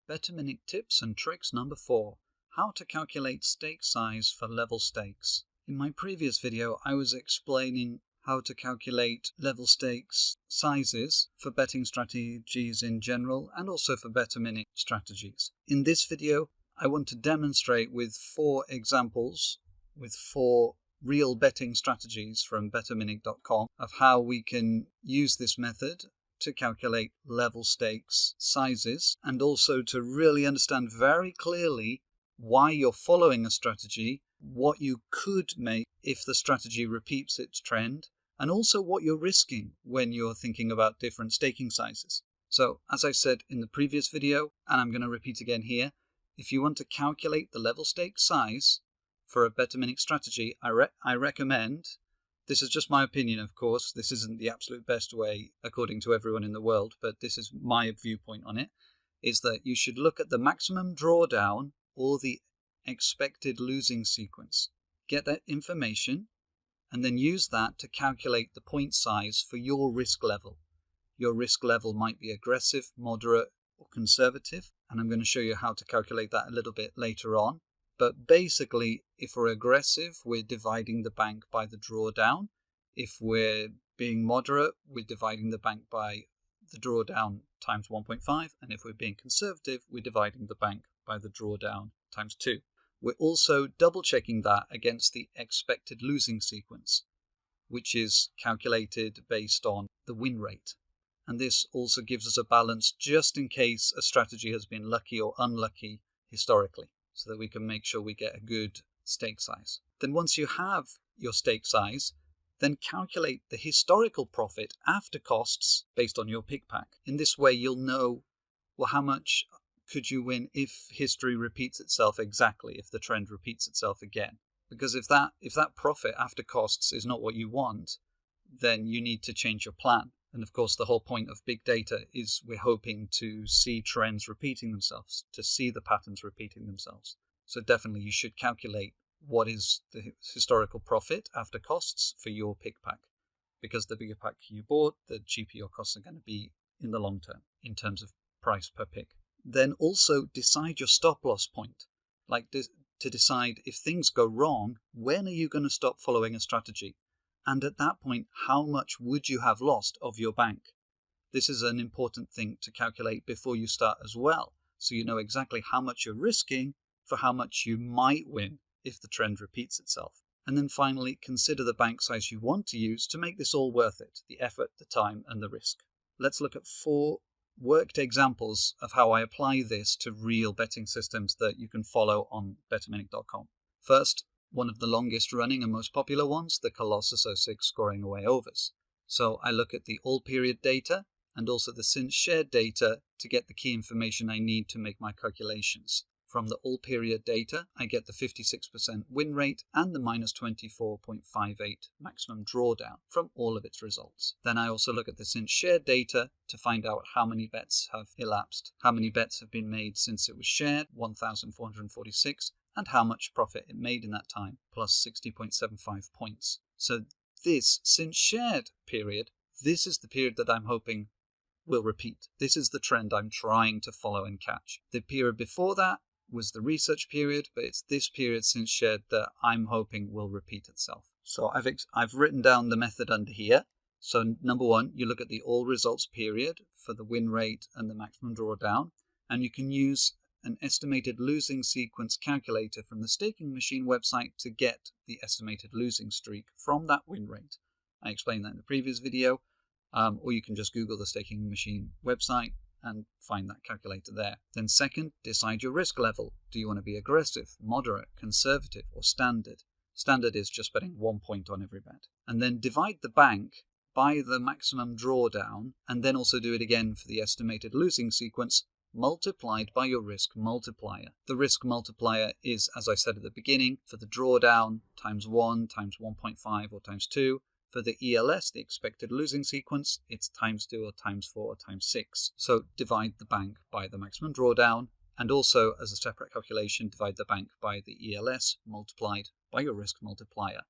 Betaminic tips and tricks number 4. How to calculate stake size for level stakes. In my previous video, I was explaining how to calculate level stakes sizes for betting strategies in general and also for Betaminic strategies. In this video, I want to demonstrate with 4 examples, with 4 real betting strategies from Betaminic.com of how we can use this method to calculate level stakes sizes and also to really understand very clearly why you're following a strategy, what you could make if the strategy repeats its trend, and also what you're risking when you're thinking about different staking sizes. So, as I said in the previous video, and I'm going to repeat again here, if you want to calculate the level stake size for a Betaminic strategy, I recommend, this is just my opinion of course, this isn't the absolute best way according to everyone in the world, but this is my viewpoint on it, is that you should look at the maximum drawdown or the expected losing sequence. Get that information and then use that to calculate the point size for your risk level. Your risk level might be aggressive, moderate, or conservative, and I'm going to show you how to calculate that a little bit later on. But basically, if we're aggressive, we're dividing the bank by the drawdown. If we're being moderate, we're dividing the bank by the drawdown times 1.5. And if we're being conservative, we're dividing the bank by the drawdown times 2. We're also double checking that against the expected losing sequence, which is calculated based on the win rate. And this also gives us a balance just in case a strategy has been lucky or unlucky historically, so that we can make sure we get a good stake size. Then once you have your stake size, then calculate the historical profit after costs based on your pick pack. In this way, you'll know, well, how much could you win if history repeats itself exactly, if the trend repeats itself again. Because if that profit after costs is not what you want, then you need to change your plan. And of course, the whole point of big data is we're hoping to see trends repeating themselves, to see the patterns repeating themselves. So definitely you should calculate what is the historical profit after costs for your pick pack. Because the bigger pack you bought, the cheaper your costs are going to be in the long term in terms of price per pick. Then also decide your stop loss point, like to decide if things go wrong, when are you going to stop following a strategy? And at that point, how much would you have lost of your bank? This is an important thing to calculate before you start as well, so you know exactly how much you're risking for how much you might win if the trend repeats itself. And then finally, consider the bank size you want to use to make this all worth it, the effort, the time, and the risk. Let's look at 4 worked examples of how I apply this to real betting systems that you can follow on Betaminic.com. First, one of the longest running and most popular ones, the Colossus 06 scoring away overs. So I look at the all period data and also the since shared data to get the key information I need to make my calculations. From the all period data, I get the 56% win rate and the minus 24.58 maximum drawdown from all of its results. Then I also look at the since shared data to find out how many bets have elapsed, how many bets have been made since it was shared, 1,446, and how much profit it made in that time, plus 60.75 points. So this since shared period, this is the period that I'm hoping will repeat. This is the trend I'm trying to follow and catch. The period before that was the research period, but it's this period since shared that I'm hoping will repeat itself. So I've written down the method under here. So number 1, you look at the all results period for the win rate and the maximum drawdown, and you can use an estimated losing sequence calculator from the staking machine website to get the estimated losing streak from that win rate. I explained that in the previous video, or you can just Google the staking machine website and find that calculator there. Then second, decide your risk level. Do you want to be aggressive, moderate, conservative, or standard? Standard is just betting 1 point on every bet. And then divide the bank by the maximum drawdown, and then also do it again for the estimated losing sequence, multiplied by your risk multiplier. The risk multiplier is, as I said at the beginning, for the drawdown times 1 times 1.5 or times 2. For the E.L.S, the expected losing sequence, it's times 2 or times 4 or times 6. So divide the bank by the maximum drawdown, and also as a separate calculation, divide the bank by the E.L.S multiplied by your risk multiplier.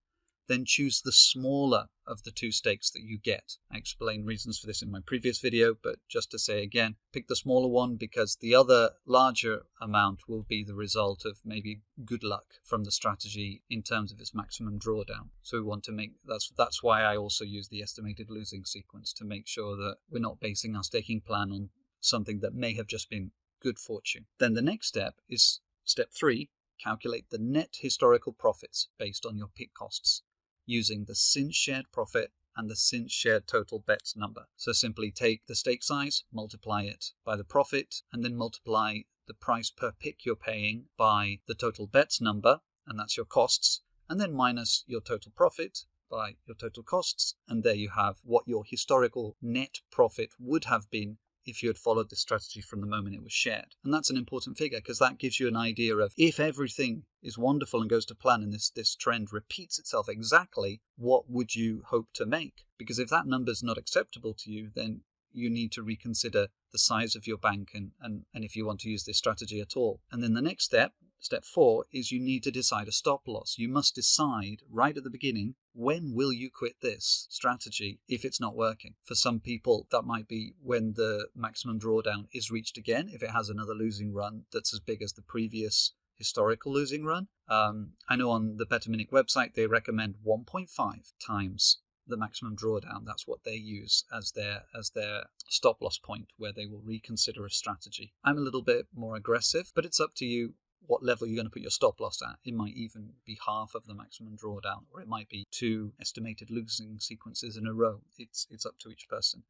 then choose the smaller of the two stakes that you get. I explained reasons for this in my previous video, but just to say again, pick the smaller one because the other larger amount will be the result of maybe good luck from the strategy in terms of its maximum drawdown. So we want to make, that's why I also use the estimated losing sequence, to make sure that we're not basing our staking plan on something that may have just been good fortune. Then the next step is step 3, calculate the net historical profits based on your pick costs, using the since shared profit and the since shared total bets number. So simply take the stake size, multiply it by the profit, and then multiply the price per pick you're paying by the total bets number, and that's your costs, and then minus your total profit by your total costs, and there you have what your historical net profit would have been if you had followed this strategy from the moment it was shared. And that's an important figure because that gives you an idea of, if everything is wonderful and goes to plan and this trend repeats itself exactly, what would you hope to make? Because if that number is not acceptable to you, then you need to reconsider the size of your bank and if you want to use this strategy at all. And then the next step, step 4, is you need to decide a stop loss. You must decide right at the beginning, when will you quit this strategy if it's not working? For some people, that might be when the maximum drawdown is reached again, if it has another losing run that's as big as the previous historical losing run. I know on the Betaminic website, they recommend 1.5 times the maximum drawdown. That's what they use as their stop loss point, where they will reconsider a strategy. I'm a little bit more aggressive, but it's up to you what level you're going to put your stop loss at. It might even be half of the maximum drawdown, or it might be 2 estimated losing sequences in a row. It's up to each person.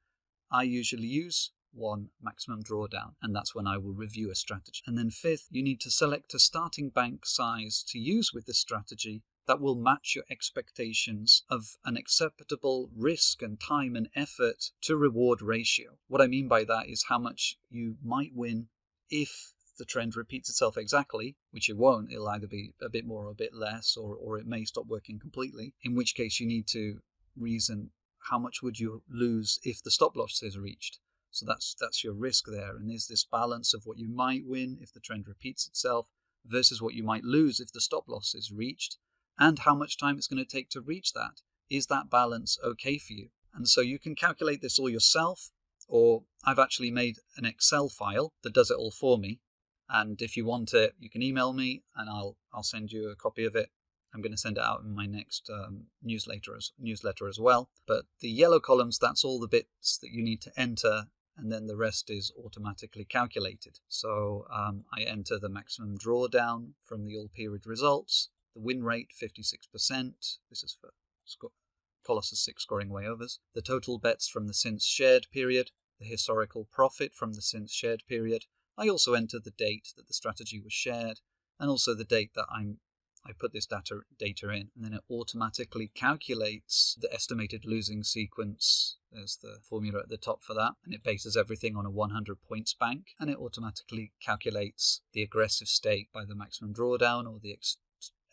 I usually use 1 maximum drawdown, and that's when I will review a strategy. And then 5th, you need to select a starting bank size to use with this strategy that will match your expectations of an acceptable risk and time and effort to reward ratio. What I mean by that is how much you might win if the trend repeats itself exactly, which it won't. It'll either be a bit more or a bit less, or it may stop working completely, in which case you need to reason how much would you lose if the stop loss is reached. So that's your risk there, and there's this balance of what you might win if the trend repeats itself versus what you might lose if the stop loss is reached, and how much time it's going to take to reach that. Is that balance okay for you? And so you can calculate this all yourself, or I've actually made an Excel file that does it all for me. And if you want it, you can email me and I'll send you a copy of it. I'm going to send it out in my next newsletter as well. But the yellow columns, that's all the bits that you need to enter, and then the rest is automatically calculated. So I enter the maximum drawdown from the all period results, the win rate 56%. This is for Colossus 6 scoring way overs. The total bets from the since shared period, the historical profit from the since shared period. I also enter the date that the strategy was shared, and also the date that I put this data in, and then it automatically calculates the estimated losing sequence. There's the formula at the top for that, and it bases everything on a 100 points bank, and it automatically calculates the aggressive stake by the maximum drawdown, or the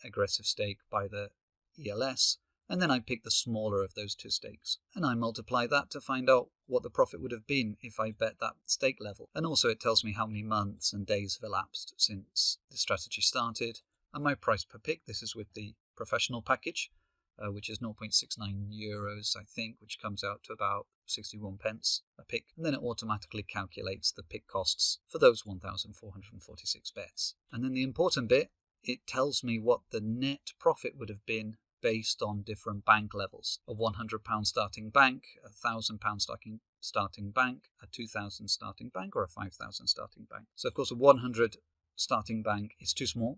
aggressive stake by the E.L.S, and then I pick the smaller of those 2 stakes, and I multiply that to find out what the profit would have been if I bet that stake level. And also it tells me how many months and days have elapsed since the strategy started, and my price per pick. This is with the professional package, which is 0.69 euros, I think, which comes out to about 61 pence a pick. And then it automatically calculates the pick costs for those 1,446 bets. And then the important bit, it tells me what the net profit would have been based on different bank levels. A £100 starting bank, a £1,000 starting bank, a 2,000 starting bank, or a 5,000 starting bank. So of course a 100 starting bank is too small.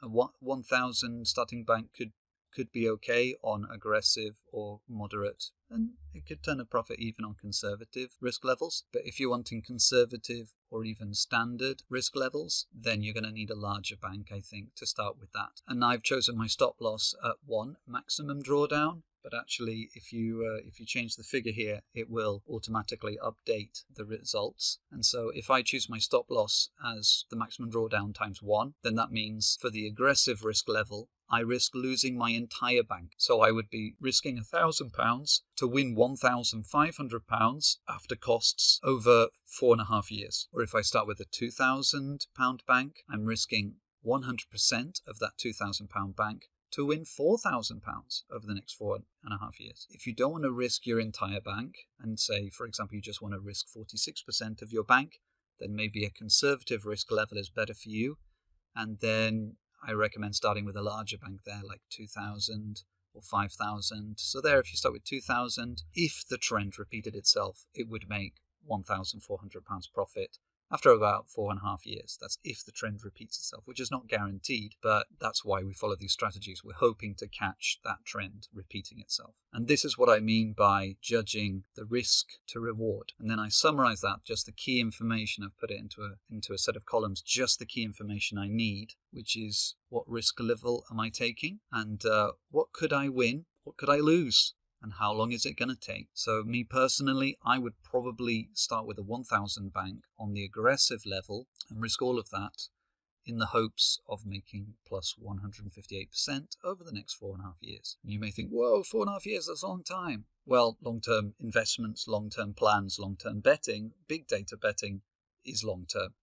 A 1,000 starting bank could be okay on aggressive or moderate, and it could turn a profit even on conservative risk levels. But if you're wanting conservative or even standard risk levels, then you're going to need a larger bank, I think, to start with that. And I've chosen my stop loss at 1 maximum drawdown. But actually, if you change the figure here, it will automatically update the results. And so if I choose my stop loss as the maximum drawdown times 1, then that means for the aggressive risk level, I risk losing my entire bank. So I would be risking £1,000 to win £1,500 after costs over 4.5 years. Or if I start with a £2,000 bank, I'm risking 100% of that £2,000 bank to win £4,000 over the next 4.5 years. If you don't want to risk your entire bank, and say, for example, you just want to risk 46% of your bank, then maybe a conservative risk level is better for you. And then I recommend starting with a larger bank there, like 2,000 or 5,000. So there, if you start with 2,000, if the trend repeated itself, it would make £1,400 profit after about 4.5 years. That's if the trend repeats itself, which is not guaranteed, but that's why we follow these strategies. We're hoping to catch that trend repeating itself. And this is what I mean by judging the risk to reward. And then I summarize that, just the key information. I've put it into a set of columns, just the key information I need, which is what risk level am I taking, and what could I win, what could I lose, and how long is it going to take. So me personally, I would probably start with a 1,000 bank on the aggressive level and risk all of that in the hopes of making plus 158% over the next 4.5 years. You may think, whoa, 4.5 years, that's a long time. Well, long-term investments, long-term plans, long-term betting, big data betting is long-term.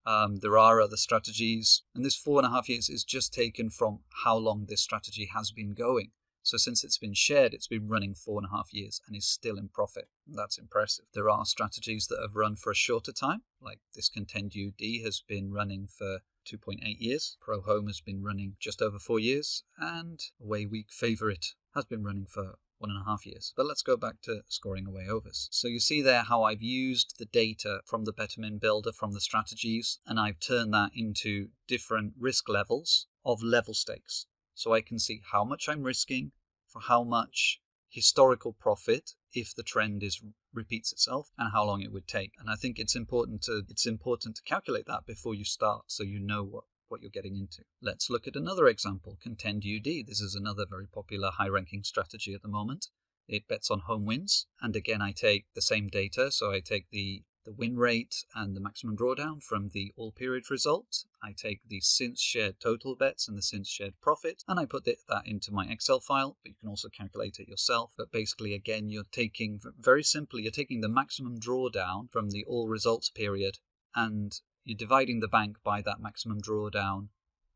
There are other strategies, and this 4.5 years is just taken from how long this strategy has been going. So since it's been shared, it's been running 4.5 years and is still in profit. That's impressive. There are strategies that have run for a shorter time, like this Contend UD has been running for 2.8 years. Pro Home has been running just over 4 years, and Away Week Favorite has been running for 1.5 years. But let's go back to scoring away overs. So you see there how I've used the data from the Betamin Builder, from the strategies, and I've turned that into different risk levels of level stakes. So I can see how much I'm risking for how much historical profit if the trend repeats itself, and how long it would take. And I think it's important to calculate that before you start, so you know what you're getting into. Let's look at another example, Contend UD. This is another very popular high-ranking strategy at the moment. It bets on home wins, and again I take the same data, so I take the win rate and the maximum drawdown from the all-period result. I take the since shared total bets and the since shared profit, and I put that into my Excel file, but you can also calculate it yourself. But basically, again, you're taking, very simply, you're taking the maximum drawdown from the all results period, and you're dividing the bank by that maximum drawdown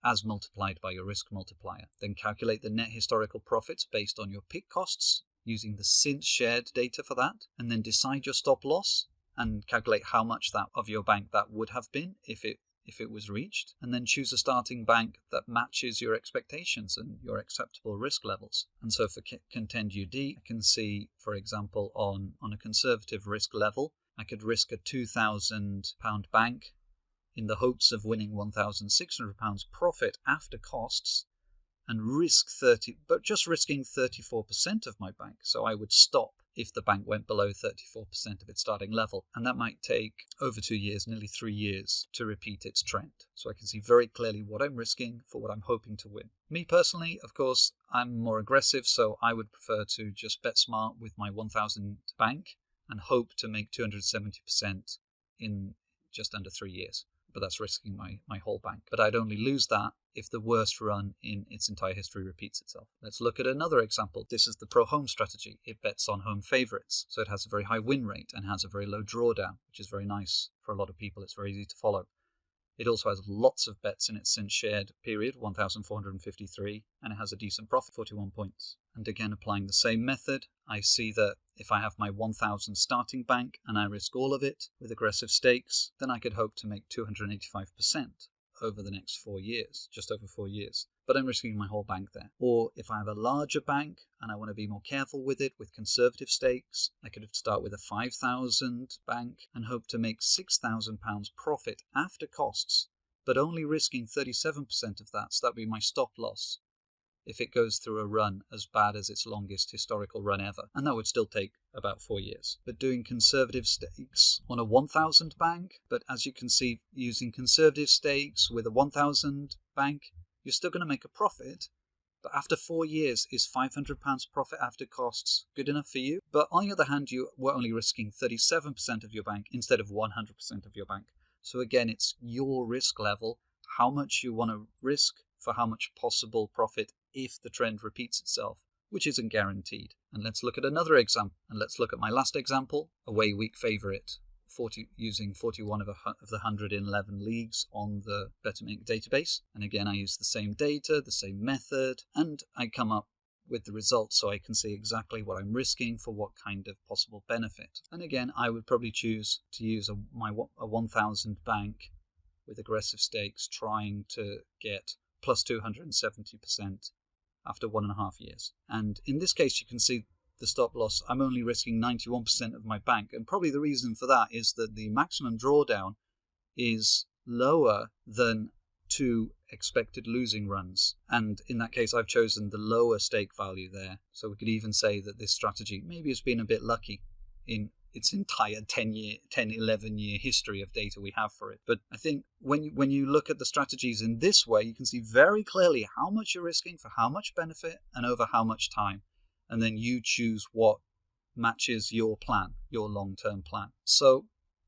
as multiplied by your risk multiplier. Then calculate the net historical profits based on your pick costs using the since shared data for that, and then decide your stop loss and calculate how much that of your bank that would have been if it was reached, and then choose a starting bank that matches your expectations and your acceptable risk levels. And so for Contend UD, I can see, for example, on a conservative risk level, I could risk a £2,000 bank in the hopes of winning £1,600 profit after costs, and just risking 34% of my bank. So I would stop if the bank went below 34% of its starting level. And that might take over 2 years, nearly 3 years, to repeat its trend. So I can see very clearly what I'm risking for what I'm hoping to win. Me personally, of course, I'm more aggressive, so I would prefer to just bet smart with my 1,000 bank and hope to make 270% in just under 3 years. But that's risking my whole bank. But I'd only lose that if the worst run in its entire history repeats itself. Let's look at another example. This is the Pro Home strategy. It bets on home favorites, so it has a very high win rate and has a very low drawdown, which is very nice for a lot of people. It's very easy to follow. It also has lots of bets in its since shared period, 1,453, and it has a decent profit, 41 points. And again, applying the same method, I see that if I have my 1,000 starting bank and I risk all of it with aggressive stakes, then I could hope to make 285% over the next 4 years, just over 4 years. But I'm risking my whole bank there. Or if I have a larger bank and I want to be more careful with it with conservative stakes, I could start with a 5,000 bank and hope to make £6,000 profit after costs, but only risking 37% of that, so that would be my stop loss if it goes through a run as bad as its longest historical run ever. And that would still take about 4 years. But doing conservative stakes on a 1,000 bank, but as you can see, using conservative stakes with a 1,000 bank, you're still going to make a profit. But after 4 years, is £500 profit after costs good enough for you? But on the other hand, you were only risking 37% of your bank instead of 100% of your bank. So again, it's your risk level, how much you want to risk for how much possible profit if the trend repeats itself, which isn't guaranteed. And let's look at another example. And let's look at my last example, Away Week Favorite. using 41 of the 111 leagues on the Betaminic database. And again, I use the same data, the same method, and I come up with the results so I can see exactly what I'm risking for what kind of possible benefit. And again, I would probably choose to use a 1,000 bank with aggressive stakes, trying to get plus 270% after 1.5 years. And in this case, you can see the stop loss, I'm only risking 91% of my bank. And probably the reason for that is that the maximum drawdown is lower than 2 expected losing runs. And in that case, I've chosen the lower stake value there. So we could even say that this strategy maybe has been a bit lucky in its entire 11-year history of data we have for it. But I think when you look at the strategies in this way, you can see very clearly how much you're risking for how much benefit and over how much time. And then you choose what matches your plan, your long-term plan. So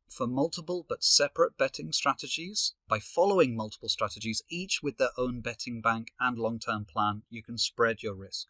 for multiple but separate betting strategies, by following multiple strategies, each with their own betting bank and long-term plan, you can spread your risk.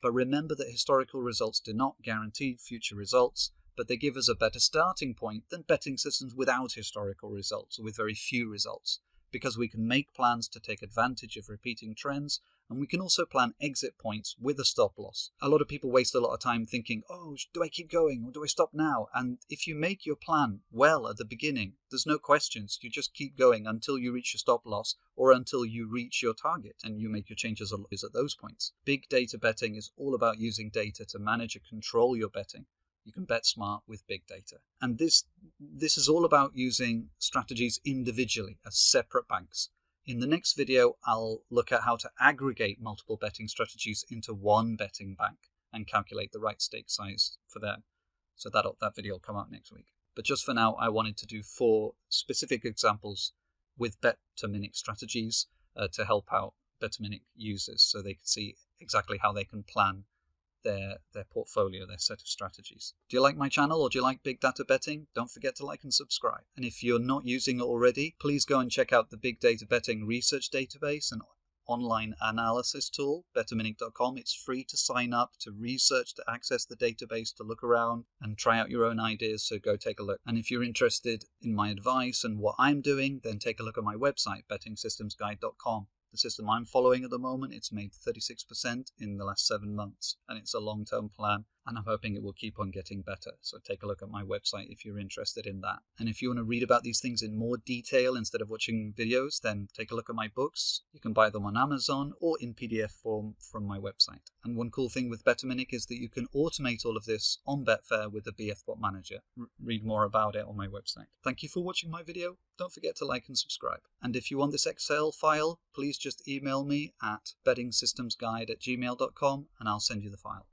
But remember that historical results do not guarantee future results, but they give us a better starting point than betting systems without historical results, or with very few results, because we can make plans to take advantage of repeating trends, and we can also plan exit points with a stop loss. A lot of people waste a lot of time thinking, oh, do I keep going or do I stop now? And if you make your plan well at the beginning, there's no questions. You just keep going until you reach your stop loss or until you reach your target, and you make your changes at those points. Big data betting is all about using data to manage and control your betting. You can bet smart with big data. And this is all about using strategies individually as separate banks. In the next video, I'll look at how to aggregate multiple betting strategies into one betting bank and calculate the right stake size for them. So that video will come out next week. But just for now, I wanted to do 4 specific examples with Betaminic strategies to help out Betaminic users so they can see exactly how they can plan their portfolio, their set of strategies. Do you like my channel or do you like big data betting? Don't forget to like and subscribe. And if you're not using it already, please go and check out the Big Data Betting Research Database and online analysis tool, betaminic.com. It's free to sign up, to research, to access the database, to look around and try out your own ideas, so go take a look. And if you're interested in my advice and what I'm doing, then take a look at my website, bettingsystemsguide.com. The system I'm following at the moment, it's made 36% in the last 7 months, and it's a long-term plan, and I'm hoping it will keep on getting better. So take a look at my website if you're interested in that. And if you want to read about these things in more detail instead of watching videos, then take a look at my books. You can buy them on Amazon or in PDF form from my website. And one cool thing with Betaminic is that you can automate all of this on Betfair with the BFBot Manager. Read more about it on my website. Thank you for watching my video. Don't forget to like and subscribe. And if you want this Excel file, please just email me at bettingsystemsguide@gmail.com and I'll send you the file.